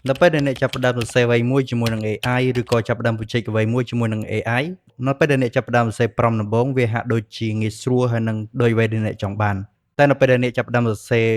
ដល់ពេលដែលអ្នកចាប់ផ្ដើមសរសេរអ្វីមួយជាមួយនឹង AI ឬក៏ចាប់ផ្ដើមបញ្ចេញអ្វីមួយជាមួយនឹង AI នៅពេលដែលអ្នកចាប់ផ្ដើមសរសេរpromptដំបូងវាហាក់ដូចជាងាយស្រួលហើយនឹងដូចអ្វីដែលអ្នកចង់បានតែនៅពេលដែលអ្នកចាប់ផ្ដើមសរសេរ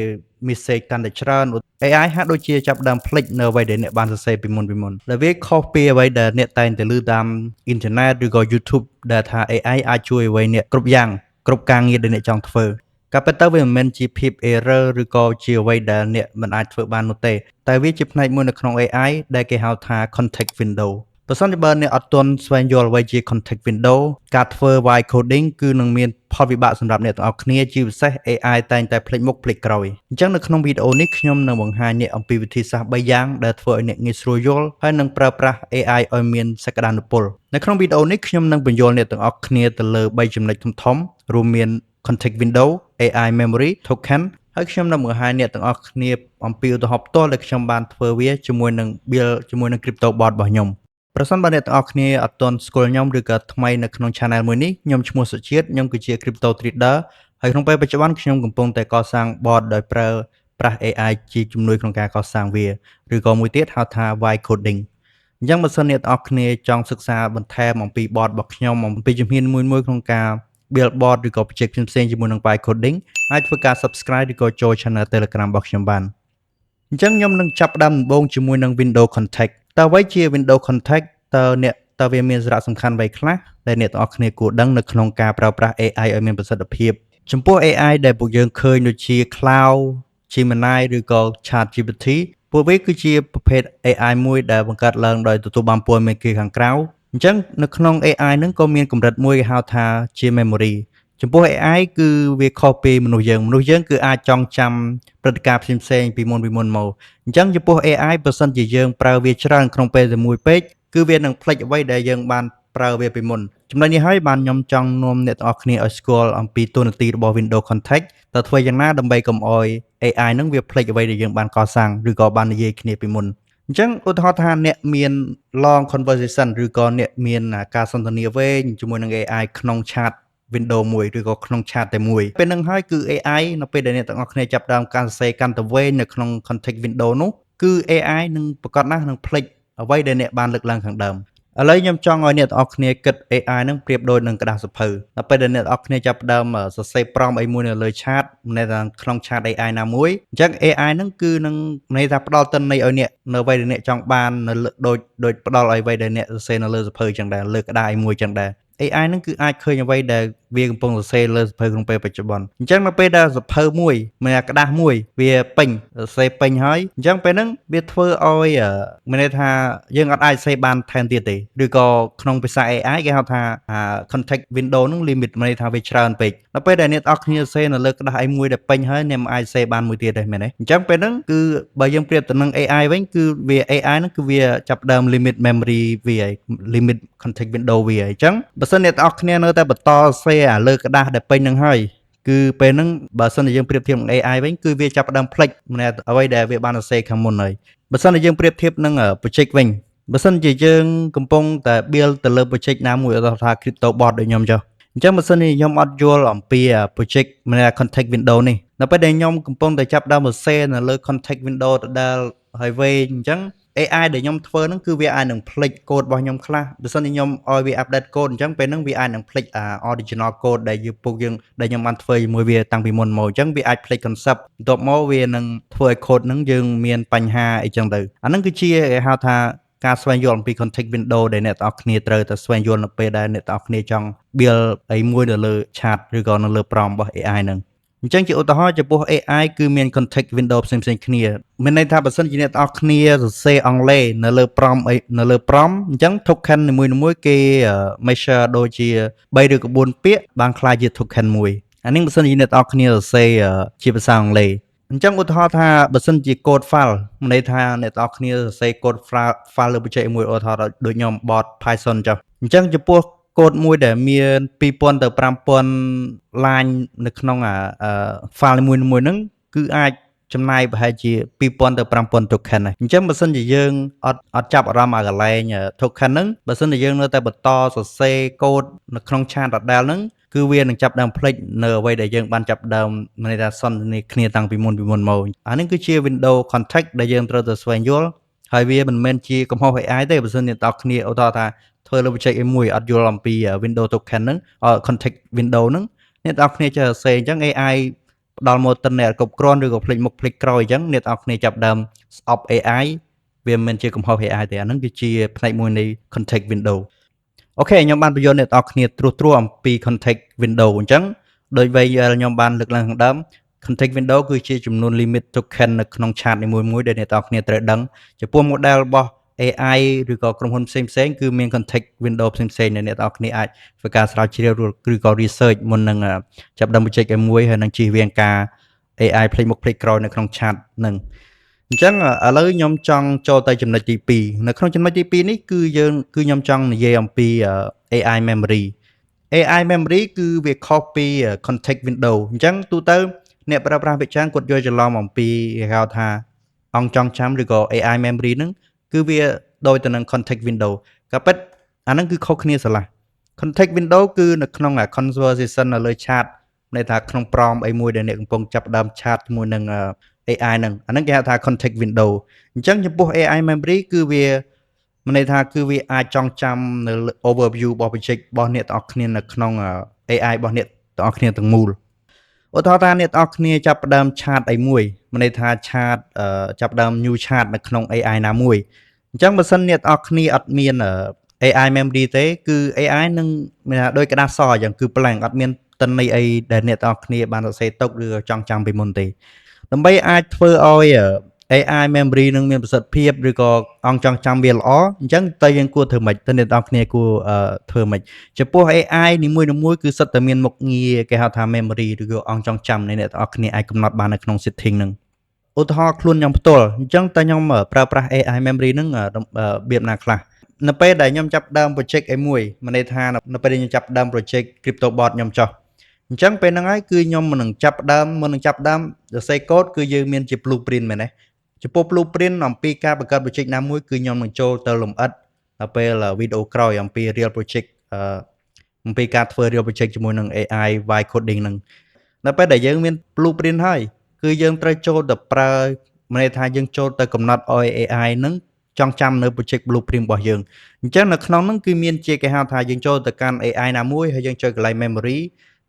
message កាន់តែច្រើន AI ហាក់ដូចជាចាប់ផ្ដើមភ្លេចនៅអ្វីដែលអ្នកបានសរសេរពីមុនដែលវាខុសពីអ្វីដែលអ្នកតែងតែឮតាមអ៊ីនធឺណិតឬក៏ YouTube ដែលថា AI អាចជួយអ្វីអ្នកគ្រប់យ៉ាងគ្រប់ការងារដែលអ្នកចង់ធ្វើការពិតទៅវាមិនមែនជាភាព error ឬក៏ជាអ្វីដែលអ្នកមិនអាចធ្វើបាននោះទេតែវាជាផ្នែកមួយនៅក្នុង AI ដែលគេហៅថា context window ប្រសិនបើអ្នកអត់ទាន់ស្វែងយល់អ្វីជា context window ការធ្វើ vibe coding គឺនឹងមានផលវិបាកសម្រាប់អ្នកទាំងអស់គ្នាជាពិសេស AI តែងតែភ្លេចមុខភ្លេចក្រោយអញ្ចឹងនៅក្នុងវីដេអូនេះខ្ញុំនឹងបង្ហាញអ្នកអំពីវិធីសាស្ត្រ3យ៉ាងដែលធ្វើឲ្យអ្នកងាយស្រួលយល់ហើយនឹងប្រើប្រាស់ AI ឲ្យមានសក្តានុពលនៅក្នុងវីដេអូនេះខ្ញុំនឹងបញ្យល់អ្នកទាំងអស់គ្នាទៅលើ3ចំណុចធំៗរួមមាន context window AI memory token ហើយខ្ញុំនឹងបង្ហាញអ្នកទាំងអស់គ្នាអំពីឧទាហរណ៍ផ្ទាល់ដែលខ្ញុំបានធ្វើវាជាមួយនឹង build ជាមួយនឹង crypto bot របស់ខ្ញុំប្រសិនបើអ្នកទាំងអស់គ្នាអត់ទាន់ស្គាល់ខ្ញុំឬក៏ថ្មីនៅក្នុង channel មួយនេះខ្ញុំឈ្មោះសុជាតិខ្ញុំគឺជា crypto trader ហើយក្នុងពេលបច្ចុប្បន្នខ្ញុំកំពុងតែកសាង bot ដោយប្រើប្រាស់ AI ជាជំនួយក្នុងការកសាងវាឬក៏មួយទៀតហៅថា vibe coding អញ្ចឹងបើសិនអ្នកទាំងអស់គ្នាចង់សិក្សាបន្ថែមអំពី bot របស់ខ្ញុំអំពីជំហានមួយក្នុងការ build bot ឬក៏ project ផ្សេងៗជាមួយនឹង vibe coding អាចធ្វើការ subscribe ឬក៏ចូល channel Telegram របស់ខ្ញុំបានអញ្ចឹងខ្ញុំនឹងចាប់ផ្ដើមដំបូងជាមួយនឹង window context តើអ្វីជា window context តើវាមានសារៈសំខាន់អ្វីខ្លះដែលអ្នកទាំងអស់គ្នាគួរដឹងនៅក្នុងការប្រើប្រាស់ AI ឲ្យមានប្រសិទ្ធភាពចំពោះ AI ដែលពួកយើងឃើញដូចជា Cloud Gemini ឬក៏ ChatGPT ពួកវាគឺជាប្រភេទ AI មួយដែលបង្កើតឡើងដោយទទួលបានព័ត៌មានគេខាងក្រៅអញ្ចឹងនៅក្នុង AI ហ្នឹងក៏មានកម្រិតមួយគេហៅថាជា memory ចំពោះ AI គឺវាខុសពីមនុស្សយើងគឺអាចចងចាំព្រឹត្តិការណ៍ផ្សេងៗពីមុនមកអញ្ចឹងចំពោះ AI បើសិនជាយើងប្រើវាច្រើនក្នុងពេលតែមួយពេកគឺវានឹងភ្លេចអ្វីដែលយើងបានប្រើវាពីមុនចំណុចនេះហើយបានខ្ញុំចង់នាំអ្នកទាំងអស់គ្នាឲ្យស្គាល់អំពីតួនាទីរបស់ Window Context តើធ្វើយ៉ាងណាដើម្បីកុំឲ្យ AI នឹងវាភ្លេចអ្វីដែលយើងបានកសាងឬក៏បាននិយាយគ្នាពីមុនអញ្ចឹងឧទាហរណ៍ថាអ្នកមាន long conversation ឬក៏អ្នកមានការសន្ទនាវែងជាមួយនឹង AI ក្នុង chat window មួយឬក៏ក្នុង chat តែមួយពេលហ្នឹងហើយគឺ AI នៅពេលដែលអ្នកទាំងអស់គ្នាចាប់ផ្ដើមការសរសេរកាន់តែវែងនៅក្នុង context window នោះគឺ AI នឹងប្រកាសណាស់នឹងភ្លេចអ្វីដែលអ្នកបានលើកឡើងខាងដើមឥឡូវខ្ញុំចង់ឲ្យអ្នកទាំងអស់គ្នាគិត AI នឹងប្រៀបដូចនឹងក្តារសៀវភៅដល់ពេលដែលអ្នកទាំងអស់គ្នាចាប់ផ្ដើមសរសេរ prompt អីមួយនៅលើ chat នៅក្នុង chat AI ណាមួយអញ្ចឹង AI នឹងគឺនឹងន័យថាផ្ដល់ទិន្នន័យឲ្យអ្នកនៅអ្វីដែលអ្នកចង់បាននៅដូចផ្ដល់ឲ្យអ្វីដែលអ្នកសរសេរនៅលើសៀវភៅអញ្ចឹងដែរលើក្តារអីមួយអញ្ចឹងដែរ AI នឹងគឺអាចឃើញអ្វីដែលវាកំពុងសរសេរលើសៀវភៅក្នុងពេលបច្ចុប្បន្នអញ្ចឹងនៅពេលដែលសៀវភៅមួយមានក្តារមួយវាពេញសរសេរពេញហើយអញ្ចឹងពេលហ្នឹងវាធ្វើឲ្យមានន័យថាយើងអត់អាចសរសេរបានថែមទៀតទេឬក៏ក្នុងភាសា AI គេហៅថា context window ហ្នឹង limit មានន័យថាវាច្រើនពេកដល់ពេលដែលអ្នកទាំងអស់គ្នាសរសេរនៅលើក្តារអីមួយដែលពេញហើយអ្នកមិនអាចសរសេរបានមួយទៀតទេមែនទេអញ្ចឹងពេលហ្នឹងគឺបើយើងប្រៀបទៅនឹង AI វិញគឺវា AI ហ្នឹងគឺវាចាប់ផ្ដើម limit memory វាហើយ limit context window វាហើយអញ្ចឹងបើសិនអ្នកទាំងអស់គ្នានៅតែបន្តសរសេរលើក្តារដែលពេញហ្នឹងហើយគឺពេលហ្នឹងបើសិនជាយើងប្រៀបធៀបនឹង AI វិញគឺវាចាប់ផ្ដើមភ្លេចអ្វីដែលវាបានសរសេរខាងមុនហើយបើសិនជាយើងប្រៀបធៀបនឹង project វិញបើសិនជាយើងកំពុងតែ build ទៅលើ project ណាមួយឧទាហរណ៍ថា crypto bot ដូចខ្ញុំចុះអញ្ចឹងបើសិនជាខ្ញុំអត់យល់អំពី project មាន context window នេះនៅពេលដែលខ្ញុំកំពុងតែចាប់ដើមសរសេរនៅលើ context window ដដែលហើយវែងអញ្ចឹង AI ដែលខ្ញុំធ្វើហ្នឹងគឺវាអាចនឹងភ្លេចកូដរបស់ខ្ញុំខ្លះបើសិនជាខ្ញុំឲ្យវា update កូដអញ្ចឹងពេលហ្នឹងវាអាចនឹងភ្លេចoriginal code ដែលយើងដែលខ្ញុំបានធ្វើជាមួយវាតាំងពីមុនមកអញ្ចឹងវាអាចភ្លេច concept បន្ទាប់មកវានឹងធ្វើឲ្យ code ហ្នឹងយើងមានបញ្ហាអីចឹងទៅអាហ្នឹងគឺជាគេហៅថាការស្វែងយល់អំពី context window ដែលអ្នកទាំងអស់គ្នាត្រូវតែស្វែងយល់នៅពេលដែលអ្នកទាំងអស់គ្នាចង់ build អីមួយនៅលើ chat ឬក៏នៅលើ prompt របស់ AI ហ្នឹងអញ្ចឹងជាឧទាហរណ៍ចំពោះ AI គឺមាន context window ផ្សេងៗគ្នាមានន័យថាបើសិនជាអ្នកទាំងអស់គ្នាសរសេរអង់គ្លេសនៅលើ prompt អញ្ចឹង token នីមួយៗគេ measure ដូចជា3ឬក៏4ពាក្យបានក្លាយជា token មួយអានេះបើសិនជាអ្នកទាំងអស់គ្នាសរសេរជាភាសាអង់គ្លេសអញ្ចឹងឧទាហរណ៍ថាបើសិនជា code file មានន័យថាអ្នកទាំងអស់គ្នាសរសេរ code file លើបច្ចេកមួយឧទាហរណ៍ដូចខ្ញុំ bot Python ចុះអញ្ចឹងចំពោះកូដមួយដែលមាន2000ទៅ5000 line នៅក្នុងfile នីមួយៗហ្នឹងគឺអាចចំណាយប្រហែលជា2000ទៅ5000 token ហើយអញ្ចឹងបើសិនជាយើងអត់ចាប់អារម្មណ៍កន្លែង token ហ្នឹងបើសិនជាយើងនៅតែបន្តសរសេរកូដនៅក្នុង chat ដដែលហ្នឹងគឺវានឹងចាប់ដើមភ្លេចនៅអ្វីដែលយើងបានចាប់ដើមមានន័យថាសន្ទនាគ្នាតាំងពីមុនមកអានេះគឺជា window context ដែលយើងត្រូវតែស្វែងយល់ ហើយវាមិនមែនជាកំហុស AI ទេបើសិនអ្នកនរគ្នាឧទាហរណ៍ថាធ្វើលើ project មួយអត់យល់អំពី window token ហ្នឹង context window ហ្នឹងអ្នកនរគ្នាចេះសរសេរអញ្ចឹង AI ផ្ដល់មកតិនអ្នកគ្រប់គ្រាន់ឬក៏ភ្លេចមុខភ្លេចក្រោយអញ្ចឹងអ្នកនរគ្នាចាប់ដើមស្អប់ AI វាមិនមែនជាកំហុស AI ទេអាហ្នឹងគឺជាផ្នែកមួយនៃ context window អូខេខ្ញុំបានបញ្យល់អ្នកនរគ្នាត្រួសអំពី context window អញ្ចឹងដោយវ័យខ្ញុំបានលើកឡើងខាងដើម context window គឺជាចំនួន limit token នៅក្នុង chat នីមួយៗដែលអ្នកនរគ្នាត្រូវដឹងចំពោះ model របស់ AI ឬក៏ក្រុមហ៊ុនផ្សេងៗគឺមាន context window ផ្សេងៗដែលអ្នកនរគ្នាអាចធ្វើការស្រាវជ្រាវឬក៏ research មុននឹងចាប់ដើម project មួយហើយនឹងជៀសវាងការ AI ភ្លេចមុខភ្លេចក្រោយនៅក្នុង chat ហ្នឹងអញ្ចឹងឥឡូវខ្ញុំចង់ចូលទៅចំណុចទី2នៅក្នុងចំណុចទី2នេះគឺខ្ញុំចង់និយាយអំពី AI memory AI memory គឺវាខុសពី context window អញ្ចឹងទូទៅអ្នកប្រើប្រាស់ភាគច្រើនគាត់យល់ច្រឡំអំពីគេហៅថាអង្គចងចាំឬក៏ AI memory ហ្នឹងគឺវាដូចទៅនឹង context window ក៏ប៉ុន្តែអាហ្នឹងគឺខុសគ្នាស្រឡះ context window គឺនៅក្នុង conversation នៅលើ chat ន័យថាក្នុង prompt អីមួយដែលអ្នកកំពុងចាប់ដើម chat ជាមួយនឹង AI ហ្នឹងអាហ្នឹងគេហៅថា context window អញ្ចឹងចំពោះ AI memory គឺវាមានន័យថាគឺវាអាចចងចាំនៅ overview របស់ project របស់អ្នកទាំងអស់គ្នានៅក្នុង AI របស់អ្នកទាំងអស់គ្នាទាំងមូលឧទាហរណ៍ថាអ្នកទាំងអស់គ្នាចាប់ផ្ដើម chat អីមួយមានន័យថា chat ចាប់ផ្ដើម new chat នៅក្នុង AI ណាមួយអញ្ចឹងបើសិនអ្នកទាំងអស់គ្នាអត់មាន AI memory ទេគឺ AI នឹងមានថាដូចក្តារសអញ្ចឹងគឺ blank អត់មានតិន័យអីដែលអ្នកទាំងអស់គ្នាបានសរសេរទុកឬចងចាំពីមុនទេដើម្បីអាចធ្វើឲ្យ AI memory នឹងមានប្រសិទ្ធភាពឬក៏អង្គចងចាំវាល្អអញ្ចឹងតើយើងគួរធ្វើម៉េចតើអ្នកទាំងគ្នាគួរធ្វើម៉េចចំពោះ AI នីមួយៗគឺសិតតែមានមុខងារគេហៅថា memory ឬក៏អង្គចងចាំនៃអ្នកទាំងគ្នាអាចកំណត់បាននៅក្នុង setting ហ្នឹងឧទាហរណ៍ខ្លួនខ្ញុំផ្ទាល់អញ្ចឹងតើខ្ញុំប្រើប្រាស់ AI memory ហ្នឹងរបៀបណាខ្លះនៅពេលដែលខ្ញុំចាប់ដើម project អីមួយមានន័យថានៅពេលដែលខ្ញុំចាប់ដើម project CryptoBot ខ្ញុំចុះអញ្ចឹងពេលហ្នឹងហើយគឺខ្ញុំមុននឹងចាប់ដើមសរសេរកូដគឺយើងមានជា blueprint មែនទេចំពោះ blueprint អំពីការបង្កើត project ណាមួយគឺខ្ញុំនឹងចូលទៅលម្អិតដល់ពេលវីដេអូក្រោយអំពី real project អំពីការធ្វើ real project ជាមួយនឹង AI vibe coding ហ្នឹងដល់ពេលដែលយើងមាន blueprint ហើយគឺយើងត្រូវចូលទៅប្រើមានន័យថាយើងចូលទៅកំណត់ឲ្យ AI ហ្នឹងចងចាំនៅ project blueprint របស់យើងអញ្ចឹងនៅក្នុងហ្នឹងគឺមានជាគេហៅថាយើងចូលទៅកាន់ AI ណាមួយហើយយើងចូលកន្លែង memory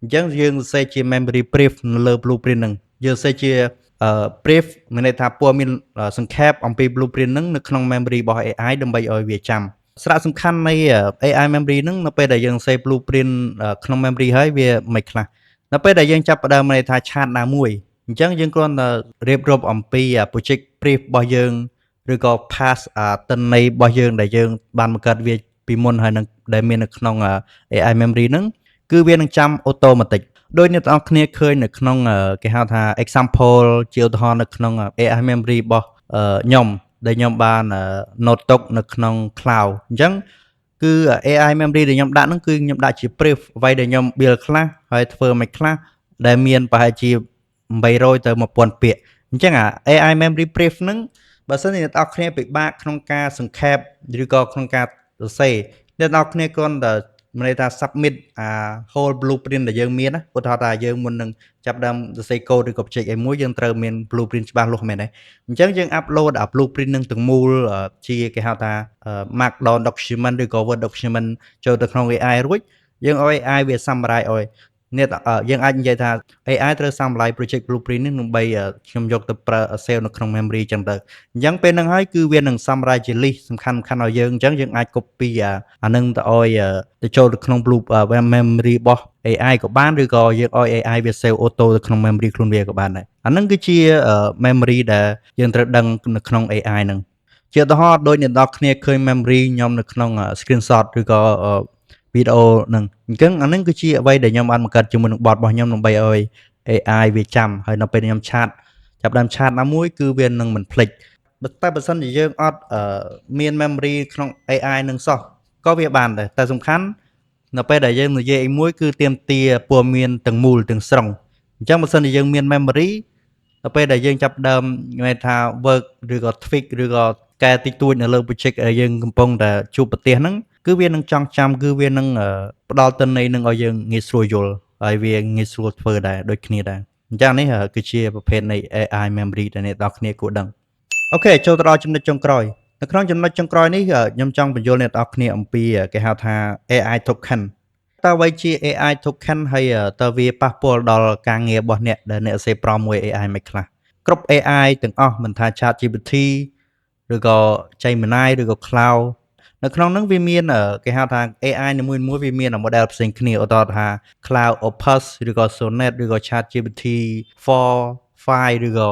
អញ្ចឹងយើងសរសេរជា memory brief នៅលើ blueprint ហ្នឹងយើងសរសេរជាbrief មានន័យថាព័ត៌មានសង្ខេបអំពី blueprint ហ្នឹងនៅក្នុង memory របស់ AI ដើម្បីឲ្យវាចាំសារៈសំខាន់នៃ AI memory ហ្នឹងនៅពេលដែលយើងសរសេរ blueprint ក្នុង memory ហើយវាមិនខ្លះនៅពេលដែលយើងចាប់ផ្ដើមន័យថា chat ណាមួយអញ្ចឹងយើងគ្រាន់តែរៀបរាប់អំពី project brief របស់យើងឬក៏ pass តិន័យរបស់យើងដែលយើងបានបង្កើតវាពីមុនហើយនឹងដែលមាននៅក្នុង AI memory ហ្នឹងគឺវានឹងចាំ automatic ដោយអ្នកទាំងអស់គ្នាឃើញនៅក្នុងគេហៅថា example ជាឧទាហរណ៍នៅក្នុង AI memory របស់ខ្ញុំដែលខ្ញុំបាន note ទុកនៅក្នុង cloud អញ្ចឹងគឺ AI memory ដែលខ្ញុំដាក់ហ្នឹងគឺខ្ញុំដាក់ជា brief អ្វីដែលខ្ញុំ build ខ្លះហើយធ្វើមិនខ្លះដែលមានប្រហែលជា800ទៅ1000ពាក្យអញ្ចឹងAI memory brief ហ្នឹងបើសិនជាអ្នកទាំងអស់គ្នាពិបាកក្នុងការសង្ខេបឬក៏ក្នុងការសរសេរអ្នកទាំងអស់គ្នាគ្រាន់តែមានន័យថា submit whole blueprint ដែលយើងមានណាឧទាហរណ៍ថាយើងមុននឹងចាប់ដើមសរសេរកូដឬក៏ project អីមួយយើងត្រូវមាន blueprint ច្បាស់លាស់មែនទេអញ្ចឹងយើង upload blueprint នឹងទាំងមូលជាគេហៅថា markdown document ឬក៏ word document ចូលទៅក្នុង AI រួចយើងឲ្យ AI វា summarize ឲ្យអ្នកយើងអាចនិយាយថា AI ត្រូវ summarize project blueprint នេះដើម្បីខ្ញុំយកទៅប្រើ save នៅក្នុង memory អញ្ចឹងទៅអញ្ចឹងពេលហ្នឹងហើយគឺវានឹង summarize ជា list សំខាន់ៗឲ្យយើងអញ្ចឹងយើងអាច copy អានឹងទៅឲ្យទៅចូលទៅក្នុង memory របស់ AI ក៏បានឬក៏យើងឲ្យ AI វា save auto ទៅក្នុង memory ខ្លួនវាក៏បានដែរអានឹងគឺជា memory ដែលយើងត្រូវដឹងនៅក្នុង AI ហ្នឹងជាឧទាហរណ៍ដូចអ្នកនរគ្នាឃើញ memory ខ្ញុំនៅក្នុង screenshot ឬក៏វីដេអូហ្នឹងអញ្ចឹងអាហ្នឹងគឺជាអ្វីដែលខ្ញុំបានបង្កើតជាមួយនឹង bot របស់ខ្ញុំដើម្បីឲ្យ AI វាចាំហើយនៅពេលខ្ញុំចាប់ដើម chat ណាមួយគឺវានឹងមិនភ្លេចតែបើសិនជាយើងអត់មាន memory ក្នុង AI នឹងសោះក៏វាបានដែរតែសំខាន់នៅពេលដែលយើងនិយាយអីមួយគឺទាមទារព័ត៌មានទាំងមូលទាំងស្រុងអញ្ចឹងបើសិនជាយើងមាន memory នៅពេលដែលយើងចាប់ដើមនិយាយថា work ឬក៏ tweak ឬក៏កែតិចតួចនៅលើ project យើងកំពុងតែជួបប្រទះហ្នឹងគឺវានឹងចងចាំគឺវានឹងផ្ដល់ទិន្នន័យនឹងឲ្យយើងងាយស្រួលយល់ហើយវាងាយស្រួលធ្វើដែរដូចគ្នាដែរអញ្ចឹងនេះគឺជាប្រភេទនៃ AI memory ដែលអ្នកនរគ្នាគួរដឹងអូខេចូលទៅដល់ចំណុចចុងក្រោយ នៅក្នុងចំណុចចុងក្រោយនេះខ្ញុំចង់បញ្យល់អ្នកទាំងអស់គ្នាអំពីគេហៅថា AI token តើអ្វីជា AI token ហើយតើវាប៉ះពាល់ដល់ការងាររបស់អ្នកដែលអ្នកសេប្រមមួយ AI មិនខ្លះគ្រប់ AI ទាំងអស់មិនថា ChatGPT ឬក៏ Gemini ឬក៏ Cloud នៅក្នុងហ្នឹងវាមានគេហៅថា AI នីមួយៗវាមាន model ផ្សេងគ្នាឧទាហរណ៍ថា Cloud Opus ឬក៏ Sonnet ឬក៏ ChatGPT 4 5ឬក៏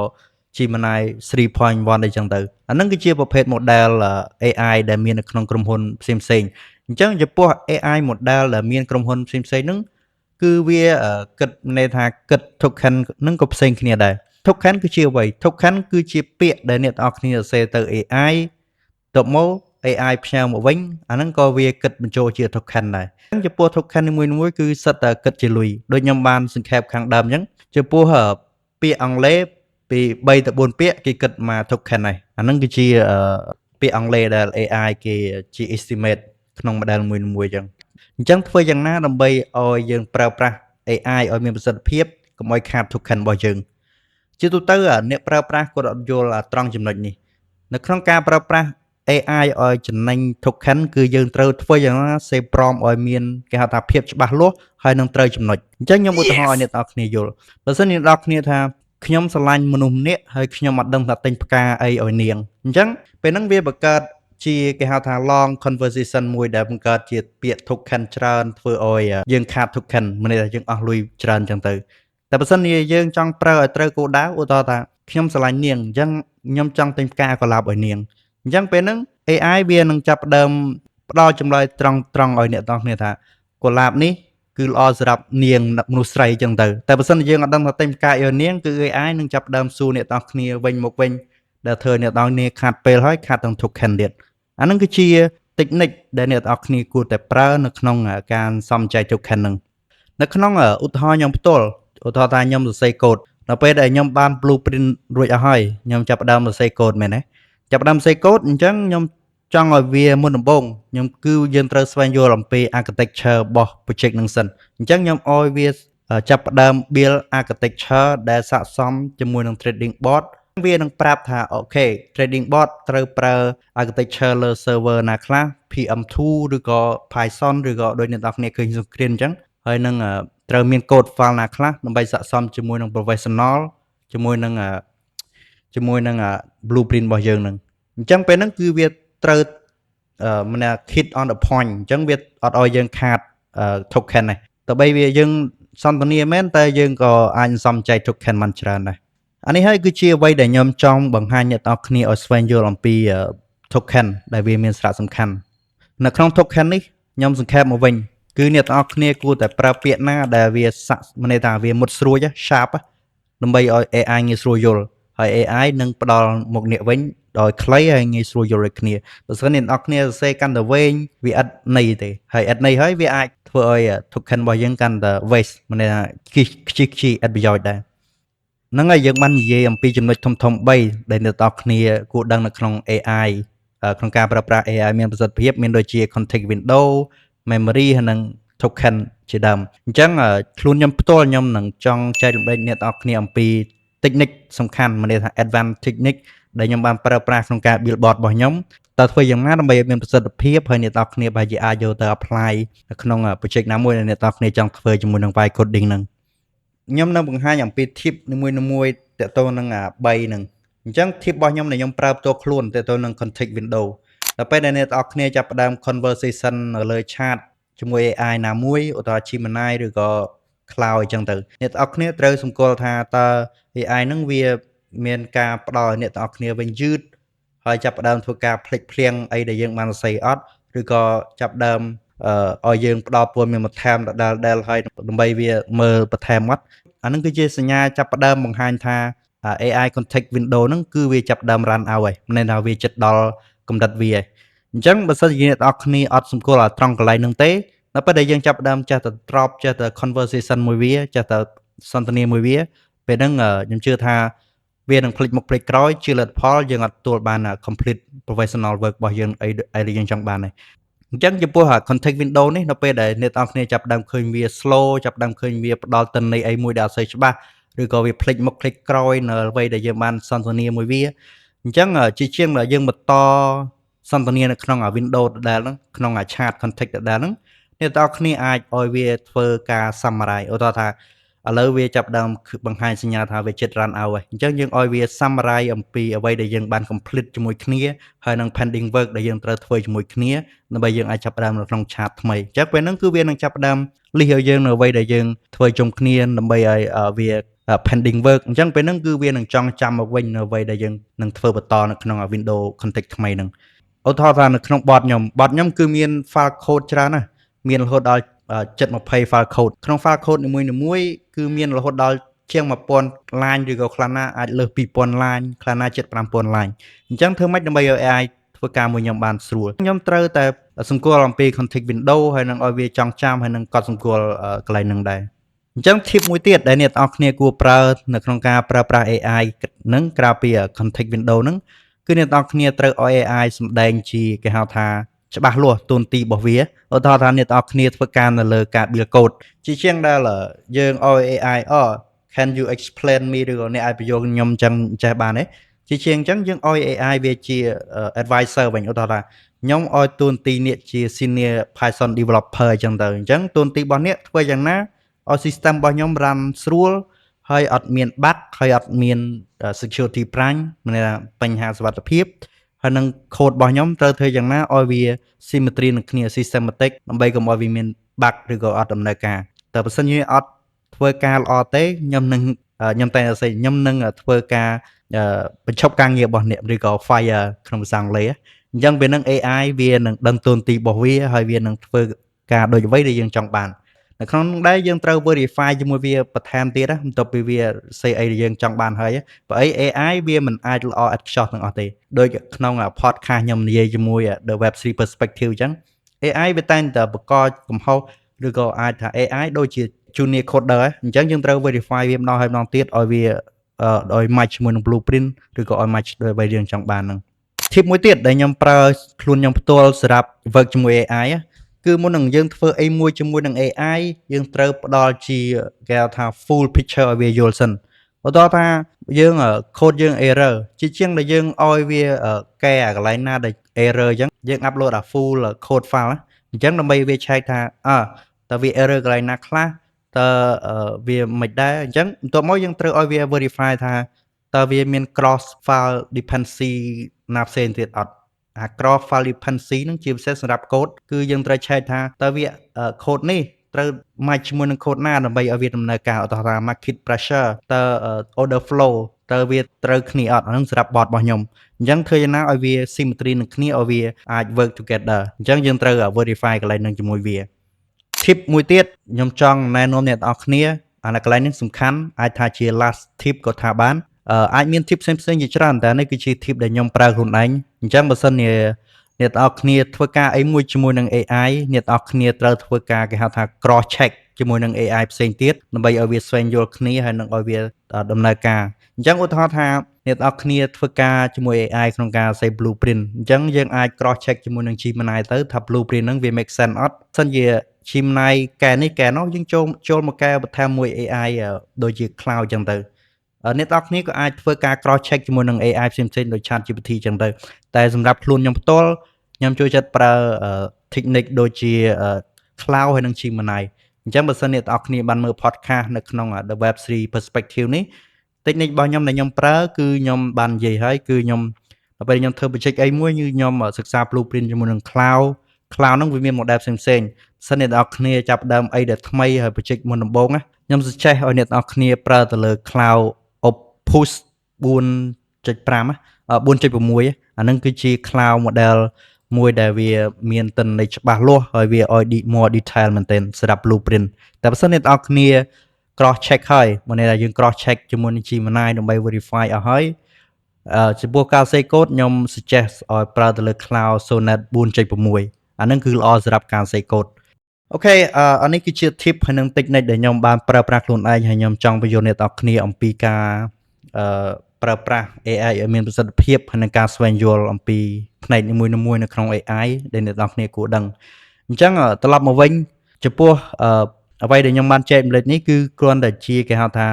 Gemini 3.1 អីចឹងទៅអាហ្នឹងគឺជាប្រភេទ model AI ដែលមាននៅក្នុងក្រុមហ៊ុនផ្សេងៗអញ្ចឹងចំពោះ AI model ដែលមានក្រុមហ៊ុនផ្សេងៗហ្នឹងគឺវាគិតន័យថាគិត token ហ្នឹងក៏ផ្សេងគ្នាដែរ token គឺជាអ្វី token គឺជាពាក្យដែលអ្នកទាំងអស់គ្នាសរសេរទៅ AI ទៅមក AI ផ្ញើមកវិញអាហ្នឹងក៏វាគិតបញ្ចូលជា token ដែរអញ្ចឹងចំពោះ token នីមួយៗគឺសិតតែគិតជាលុយដូចខ្ញុំបានសង្ខេបខាងដើមអញ្ចឹងចំពោះពាក្យអង់គ្លេសពី3ទៅ4ពាក្យគេគិតមក token ហើយអាហ្នឹងគឺជាពាក្យអង់គ្លេសដែល AI គេជា estimate ក្នុង model មួយៗអញ្ចឹងធ្វើយ៉ាងណាដើម្បីឲ្យយើងប្រើប្រាស់ AI ឲ្យមានប្រសិទ្ធភាពកុំឲ្យខាត token របស់យើងជាទូទៅអ្នកប្រើប្រាស់គាត់អត់យល់ត្រង់ចំណុចនេះនៅក្នុងការប្រើប្រាស់ AI ឲ្យចំណេញ token គឺយើងត្រូវធ្វើយ៉ាងណាសេប្រមឲ្យមានគេហៅថាភាពច្បាស់លាស់ហើយនឹងត្រូវចំណុចអញ្ចឹងខ្ញុំឧទាហរណ៍ឲ្យអ្នកទាំងអស់គ្នាយល់បើសិនអ្នកទាំងអស់គ្នាថាខ្ញុំស្រឡាញ់មនុស្សម្នាក់ហើយខ្ញុំអត់ដឹងថាទិញផ្កាអីឲ្យនាងអញ្ចឹងពេលហ្នឹងវាបង្កើតជាគេហៅថា long conversation មួយដែលបង្កើតជាពាក្យ token ច្រើនធ្វើឲ្យយើងខាត token មិនន័យថាយើងអស់លុយច្រើនអញ្ចឹងទៅតែបើសិនជាយើងចង់ប្រើឲ្យត្រូវគោលដៅឧទាហរណ៍ថាខ្ញុំស្រឡាញ់នាងអញ្ចឹងខ្ញុំចង់ទិញផ្កាកុលាបឲ្យនាងអញ្ចឹងពេលហ្នឹង AI វានឹងចាប់ផ្ដើមផ្ដល់ចម្លើយត្រង់ឲ្យអ្នកទាំងគ្នាថាកុលាបនេះគឺល្អសម្រាប់នាងមនុស្សស្រីអញ្ចឹងទៅតែបើសិនជាយើងអត់ដឹងថាទិញផ្កាឲ្យនាងគឺ AI នឹងចាប់ផ្ដើមសួរអ្នកទាំងគ្នាវិញមកវិញដែលធ្វើអ្នកទាំងគ្នាខាត់ពេលហើយខាត់ទាំង token ទៀតអាហ្នឹងគឺជា technique ដែលអ្នកទាំងគ្នាគួរតែប្រើនៅក្នុងការសំចៃ token ហ្នឹងនៅក្នុងឧទាហរណ៍ខ្ញុំផ្ទាល់ឧទាហរណ៍ថាខ្ញុំសរសេរកូដដល់ពេលដែលខ្ញុំបាន blueprint រួចអស់ហើយខ្ញុំចាប់ផ្ដើមសរសេរកូដមែនទេចាប់ផ្ដើមសរសេរកូដអញ្ចឹងខ្ញុំចង់ឲ្យវាមុនដំបូងខ្ញុំគឺយើងត្រូវស្វែងយល់អំពី architecture របស់ project ហ្នឹងសិនអញ្ចឹងខ្ញុំឲ្យវាចាប់ផ្ដើម build architecture ដែលស័ក្តិសមជាមួយនឹង trading board វានឹងប្រាប់ថាអូខេ trading board ត្រូវប្រើ architecture លើ server ណាខ្លះ PM2 ឬក៏ Python ឬក៏ដូចអ្នកនរគ្នាឃើញ screen អញ្ចឹងហើយនឹងត្រូវមាន code file ណាខ្លះដើម្បីស័ក្តិសមជាមួយនឹង professional ជាមួយនឹង blueprint របស់យើងនឹងអញ្ចឹងពេលហ្នឹងគឺវាត្រូវមិនថា hit on the point អញ្ចឹងវាអត់ឲ្យយើងខាត token ទេតែបីវាយើងសន្ទនាមែនតែយើងក៏អាចសំចៃ token បានច្រើនដែរអានេះហើយគឺជាអ្វីដែលខ្ញុំចង់បង្ហាញអ្នកទាំងអស់គ្នាឲ្យស្វែងយល់អំពី token ដែលវាមានសារៈសំខាន់នៅក្នុង token នេះខ្ញុំសង្ខេបមកវិញគឺអ្នកទាំងអស់គ្នាគួរតែប្រើពាក្យណាដែលវាមិនន័យថាវាមុតស្រួច sharp ដើម្បីឲ្យ AI ងាយស្រួលយល់ហើយ AI នឹងផ្ដល់មកអ្នកវិញដោយខ្លីហើយងាយស្រួលយល់ដូចគ្នាបើមិនអ្នកនរគ្នាសរសេរកាន់តែវែងវាឥតន័យទេហើយឥតន័យហើយវាអាចធ្វើឲ្យ token របស់យើងកាន់តែ waste មិនន័យថាខ្ជិះឥតប្រយោជន៍ដែរហ្នឹងហើយយើងបាននិយាយអំពីចំណុចធំៗ3ដែលអ្នកនរគ្នាគួរដឹងនៅក្នុង AI ក្នុងការប្រើប្រាស់ AI មានប្រសិទ្ធភាពមានដូចជា context window memory ហើយនិង token ជាដើមអញ្ចឹងខ្លួនខ្ញុំផ្ទាល់ខ្ញុំនឹងចង់ចែករំលែកអ្នកនរគ្នាអំពី technique សំខាន់មិនន័យថា advanced technique ដែលខ្ញុំបានប្រើប្រាស់ក្នុងការ build board របស់ខ្ញុំតើធ្វើយ៉ាងណាដើម្បីឲ្យមានប្រសិទ្ធភាពហើយអ្នកនរគ្នាបែរជាអាចយកទៅ apply នៅក្នុង project ណាមួយដែលអ្នកនរគ្នាចង់ធ្វើជាមួយនឹង vibe coding ហ្នឹងខ្ញុំនឹងបង្ហាញអំពី tip នីមួយៗទាក់ទងនឹង3ហ្នឹងអញ្ចឹង tip របស់ខ្ញុំដែលខ្ញុំប្រើផ្ទាល់ខ្លួនទាក់ទងនឹង context window ដល់ពេលដែលអ្នកនរគ្នាចាប់ផ្ដើម conversation នៅលើ chat ជាមួយ AI ណាមួយឧទាហរណ៍ Gemini ឬក៏ Cloud អញ្ចឹងទៅអ្នកទាំងអស់គ្នាត្រូវសម្គាល់ថាតើ AI ហ្នឹងវាមានការផ្ដល់ឲ្យអ្នកទាំងអស់គ្នាវិញយឺតហើយចាប់ផ្ដើមធ្វើការភ្លេចភ្លាំងអីដែលយើងបានសរសេរអត់ឬក៏ចាប់ផ្ដើមឲ្យយើងផ្ដល់ព័ត៌មានបន្ថែមដែលឲ្យដើម្បីវាមើលបន្ថែមអត់អាហ្នឹងគឺជាសញ្ញាចាប់ផ្ដើមបង្ហាញថា AI context window ហ្នឹងគឺវាចាប់ផ្ដើម run out ហើយមិនន័យថាវាចិត្តដល់កម្រិតវាហើយអញ្ចឹងបើសិនជាអ្នកទាំងអស់គ្នាអត់សម្គាល់ត្រង់កន្លែងហ្នឹងទេដល់ពេលដែលយើងចាប់ផ្ដើមចេះតែ drop ចេះតែ conversation មួយវាចេះតែសន្ទនាមួយវាពេលហ្នឹងខ្ញុំជឿថាវានឹងភ្លេចមុខភ្លេចក្រោយជាលទ្ធផលយើងអត់ទទួលបាន complete professional work របស់យើងអីដែលយើងចង់បានទេអញ្ចឹងចំពោះ context window នេះនៅពេលដែលអ្នកទាំងអស់គ្នាចាប់ផ្ដើមឃើញវា slow ចាប់ផ្ដើមឃើញវាផ្ដល់ទិន្នន័យអីមួយដែលអត់សូវច្បាស់ឬក៏វាភ្លេចមុខភ្លេចក្រោយនៅអ្វីដែលយើងបានសន្ទនាមួយវាអញ្ចឹងជាជាងដែលយើងបន្ត សន្ទនានៅក្នុងWindows ដដែលហ្នឹងក្នុង chat context ដដែលហ្នឹងអ្នកទាំងអស់គ្នាអាចឲ្យវាធ្វើការ summarize ឧទាហរណ៍ថាឥឡូវវាចាប់ដើមបង្ហាញសញ្ញាថាវាចិត្ត run out ហើយអញ្ចឹងយើងឲ្យវា summarize អំពីអ្វីដែលយើងបាន complete ជាមួយគ្នាហើយនឹង pending work ដែលយើងត្រូវធ្វើជាមួយគ្នាដើម្បីយើងអាចចាប់ផ្ដើមនៅក្នុង chat ថ្មីអញ្ចឹងពេលហ្នឹងគឺវានឹងចាប់ផ្ដើមលិះឲ្យយើងនៅអ្វីដែលយើងធ្វើជុំគ្នាដើម្បីឲ្យវា pending work អញ្ចឹងពេលហ្នឹងគឺវានឹងចងចាំមកវិញនៅអ្វីដែលយើងនឹងធ្វើបន្តនៅក្នុង Windows context ថ្មីហ្នឹងឧទាហរណ៍ថានៅក្នុង bot ខ្ញុំគឺមាន file code ច្រើនណាស់មានរហូតដល់720 file code ក្នុង file code នីមួយៗគឺមានរហូតដល់ជាង 1000 line ឬក៏ខ្លះណាអាចលើស 2000 line ខ្លះណាជិត 5000 line អញ្ចឹងធ្វើម៉េចដើម្បីឲ្យ AI ធ្វើការមួយខ្ញុំបានស្រួលខ្ញុំត្រូវតែសង្កល់អំពី context window ហើយនឹងឲ្យវាចងចាំហើយនឹងកត់សម្គាល់កន្លែងហ្នឹងដែរអញ្ចឹង tip មួយទៀតដែលអ្នកទាំងអស់គ្នាគួរប្រើនៅក្នុងការប្រើប្រាស់ AI ហ្នឹងក្រៅពី context window ហ្នឹងគឺអ្នកទាំងអស់គ្នាត្រូវឲ្យ AI សម្ដែងជាគេហៅថាច្បាស់លាស់ទូនទីរបស់វាឧទាហរណ៍ថាអ្នកទាំងអស់គ្នាធ្វើការនៅលើការ build code ជាជាងដែលយើងឲ្យ AI can you explain me ឬក៏អ្នកអាចបញ្យល់ខ្ញុំអញ្ចឹងចេះបានទេជាជាងអញ្ចឹងយើងឲ្យ AI វាជា advisor វិញឧទាហរណ៍ថាខ្ញុំឲ្យទូនទីនេះជា senior Python developer អញ្ចឹងទៅអញ្ចឹងទូនទីរបស់អ្នកធ្វើយ៉ាងណាឲ្យ system របស់ខ្ញុំ run ស្រួលហើយអត់មាន bug ហើយអត់មាន security branch មានបញ្ហាសុវត្ថិភាពហើយនឹង code របស់ខ្ញុំត្រូវធ្វើយ៉ាងណាឲ្យវា symmetry នឹងគ្នា systematic ដើម្បីកុំឲ្យវាមាន bug ឬក៏អត់ដំណើរការតែបើសិនជាអត់ធ្វើការល្អទេខ្ញុំតែខ្ញុំនឹងធ្វើការបញ្ឈប់ការងាររបស់អ្នកឬក៏ fire ក្នុងភាសាអង់គ្លេសអញ្ចឹងពេលហ្នឹង AI វានឹងដឹងទូនទីរបស់វាហើយវានឹងធ្វើការដូចអ្វីដែលយើងចង់បាននៅក្នុងនោះដែរយើងត្រូវ verify ជាមួយវាបន្ថែមទៀតបន្ទាប់ពីវា say អីដែលយើងចង់បានហើយបើអី AI វាមិនអាចល្អឥតខ្ចោះទាំងអស់ទេដូចក្នុង podcast ខ្ញុំនិយាយជាមួយ The Web3 Perspective អញ្ចឹង AI វាតែងតែបង្កកំហុសឬក៏អាចថា AI ដូចជា junior coder អញ្ចឹងយើងត្រូវ verify វាម្ដងហើយម្ដងទៀតឲ្យវាឲ្យ match ជាមួយនឹង blueprint ឬក៏ឲ្យ match ដោយអ្វីយើងចង់បានហ្នឹង tip មួយទៀតដែលខ្ញុំប្រើខ្លួនខ្ញុំផ្ទាល់សម្រាប់ work ជាមួយ AI គឺមុននឹងយើងធ្វើអីមួយជាមួយនឹង AI យើងត្រូវផ្ដល់ជាគេហៅថា full picture ឲ្យវាយល់សិនឧទាហរណ៍ថាយើង code យើង error ជាជាងដែលយើងឲ្យវាកែកន្លែងណាដែល error អញ្ចឹងយើង upload full code file អញ្ចឹងដើម្បីវា check ថាតើវា error កន្លែងណាខ្លះតើវាមិនដែរអញ្ចឹងបន្ទាប់មកយើងត្រូវឲ្យវា verify ថាតើវាមាន cross file dependency ណាផ្សេងទៀតអត់cross file dependency នឹងជាពិសេសសម្រាប់ code គឺយើងត្រូវ check ថាតើវា code នេះត្រូវ match ជាមួយនឹង code ណាដើម្បីឲ្យវាដំណើរការឧទាហរណ៍ថា market pressure តើ order flow តើវាត្រូវគ្នាអត់អានឹងសម្រាប់ bot របស់ខ្ញុំអញ្ចឹងធ្វើយ៉ាងណាឲ្យវា symmetry នឹងគ្នាឲ្យវាអាច work together អញ្ចឹងយើងត្រូវ verify កន្លែងនឹងជាមួយវា tip មួយទៀតខ្ញុំចង់ណែនាំអ្នកទាំងអស់គ្នាអាកន្លែងនេះសំខាន់អាចថាជា last tip ក៏ថាបានអាចមាន tip ផ្សេងៗជាច្រើនតែនេះគឺជា tip ដែលខ្ញុំប្រើខ្លួនឯងអញ្ចឹងបើសិនជាអ្នកទាំងអស់គ្នាធ្វើការអីមួយជាមួយនឹង AI អ្នកទាំងអស់គ្នាត្រូវធ្វើការគេហៅថា cross check ជាមួយនឹង AI ផ្សេងទៀតដើម្បីឲ្យវាស្វែងយល់គ្នាហើយនឹងឲ្យវាដំណើរការអញ្ចឹងឧទាហរណ៍ថាអ្នកទាំងអស់គ្នាធ្វើការជាមួយ AI ក្នុងការ say blueprint អញ្ចឹងយើងអាច cross check ជាមួយនឹង Gemini ទៅថា blueprint ហ្នឹងវា make sense អត់សិនជា Gemini កែនេះកែនោះយើងចូលមកកែបន្ថែមមួយ AI ដូចជា cloud អញ្ចឹងទៅអ្នកទាំងអស់គ្នាក៏អាចធ្វើការ cross check ជាមួយនឹង AI ផ្សេងៗដូច ChatGPT អញ្ចឹងទៅតែសម្រាប់ខ្លួនខ្ញុំផ្ទាល់ខ្ញុំចូលចិត្តប្រើ technique ដូចជា cloud ហើយនិង Gemini អញ្ចឹងបើសិនអ្នកទាំងអស់គ្នាបានមើល podcast នៅក្នុង The Web3 Perspective នេះ technique របស់ខ្ញុំដែលខ្ញុំប្រើគឺខ្ញុំបាននិយាយហើយគឺខ្ញុំពេលខ្ញុំធ្វើ project អីមួយគឺខ្ញុំសិក្សា blueprint ជាមួយនឹង cloud ហ្នឹងវាមាន model ផ្សេងៗសិនអ្នកទាំងអស់គ្នាចាប់ដើមអីដែលថ្មីហើយ project មុនដំបូងខ្ញុំ suggest ឲ្យអ្នកទាំងអស់គ្នាប្រើទៅលើ cloud Opus 4.5 4.6 អានឹងគឺជា cloud model មួយដែលវាមានទិន្នន័យច្បាស់លាស់ហើយវាឲ្យ more detail មែនទែនសម្រាប់ blueprint តែបើសិនអ្នកទាំងអស់គ្នា cross check ហើយមកនេះថាយើង cross check ជាមួយនឹង Gemini ដើម្បី verify ឲ្យហើយចំពោះការ say code ខ្ញុំ suggest ឲ្យប្រើទៅលើ cloud Sonnet 4.6 អានឹងគឺល្អសម្រាប់ការ say code អូខេអានេះគឺជា tip ហើយនឹង technique ដែលខ្ញុំបានប្រើប្រាស់ខ្លួនឯងហើយខ្ញុំចង់បញ្យល់អ្នកទាំងអស់គ្នាអំពីការប្រើប្រាស់ AI ឲ្យមានប្រសិទ្ធភាពហើយនឹងការស្វែងយល់អំពីផ្នែកនីមួយៗនៅក្នុង AI ដែលអ្នកទាំងអស់គ្នាគួរដឹងអញ្ចឹងត្រឡប់មកវិញចំពោះអ្វីដែលខ្ញុំបានចែកម្លេចនេះគឺគ្រាន់តែជាគេហៅថា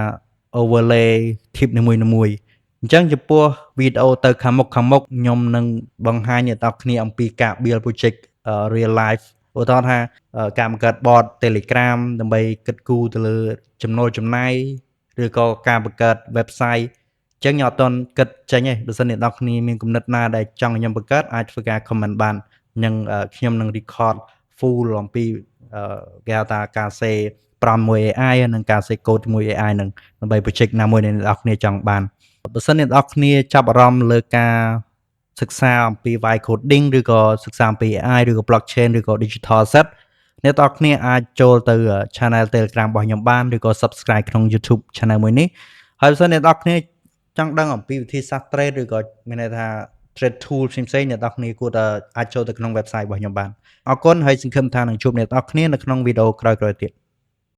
overlay tip នីមួយៗ អញ្ចឹងចំពោះវីដេអូទៅខាងមុខខ្ញុំនឹងបង្ហាញអ្នកនរគ្នាអំពីការ build project real life ឧទាហរណ៍ថាការបង្កើត bot Telegram ដើម្បីគិតគូរទៅលើចំណូលចំណាយឬក៏ការបង្កើត website អញ្ចឹងខ្ញុំអត់ទាន់គិតចេញទេបើសិនអ្នកនរគ្នាមានគំនិតណាដែលចង់ឲ្យខ្ញុំបង្កើតអាចធ្វើការ comment បាននឹងខ្ញុំនឹង record full អំពីគេហៅថាការ say prompt មួយ AI និងការ say code ជាមួយ AI នឹងដើម្បី project ណាមួយដែលអ្នកនរគ្នាចង់បានបើសិនអ្នកនរគ្នាចាប់អារម្មណ៍លើការសិក្សាអំពី vibe coding ឬក៏សិក្សាអំពី AI ឬក៏ blockchain ឬក៏ digital asset អ្នកនរគ្នាអាចចូលទៅ channel Telegram របស់ខ្ញុំបានឬក៏ subscribe ក្នុង YouTube channel មួយនេះហើយបើសិនអ្នកនរគ្នាចង់ដឹងអំពីវិធីសាស្ត្រ trade ឬក៏មានន័យថា trade tool ផ្សេងៗអ្នកនរគ្នាគួរតែអាចចូលទៅក្នុង website របស់ខ្ញុំបានអរគុណហើយសង្ឃឹមថានឹងជួបអ្នកនរគ្នានៅក្នុងវីដេអូក្រោយៗទៀត